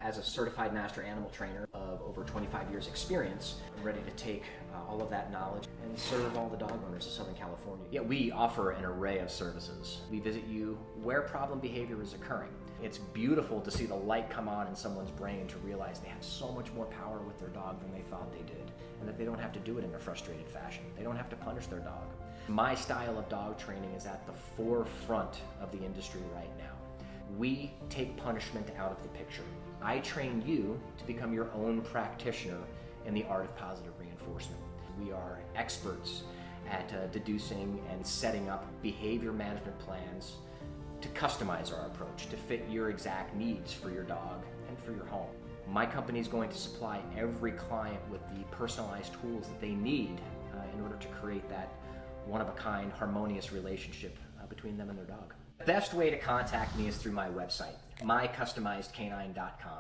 As a certified master animal trainer of over 25 years experience, I'm ready to take all of that knowledge and serve all the dog owners of Southern California. Yeah, we offer an array of services. We visit you where problem behavior is occurring. It's beautiful to see the light come on in someone's brain to realize they have so much more power with their dog than they thought they did, and that they don't have to do it in a frustrated fashion. They don't have to punish their dog. My style of dog training is at the forefront of the industry right now. We take punishment out of the picture. I train you to become your own practitioner in the art of positive reinforcement. We are experts at deducing and setting up behavior management plans to customize our approach to fit your exact needs for your dog and for your home. My company is going to supply every client with the personalized tools that they need in order to create that one-of-a-kind, harmonious relationship between them and their dog. The best way to contact me is through my website, mycustomizedk9.com.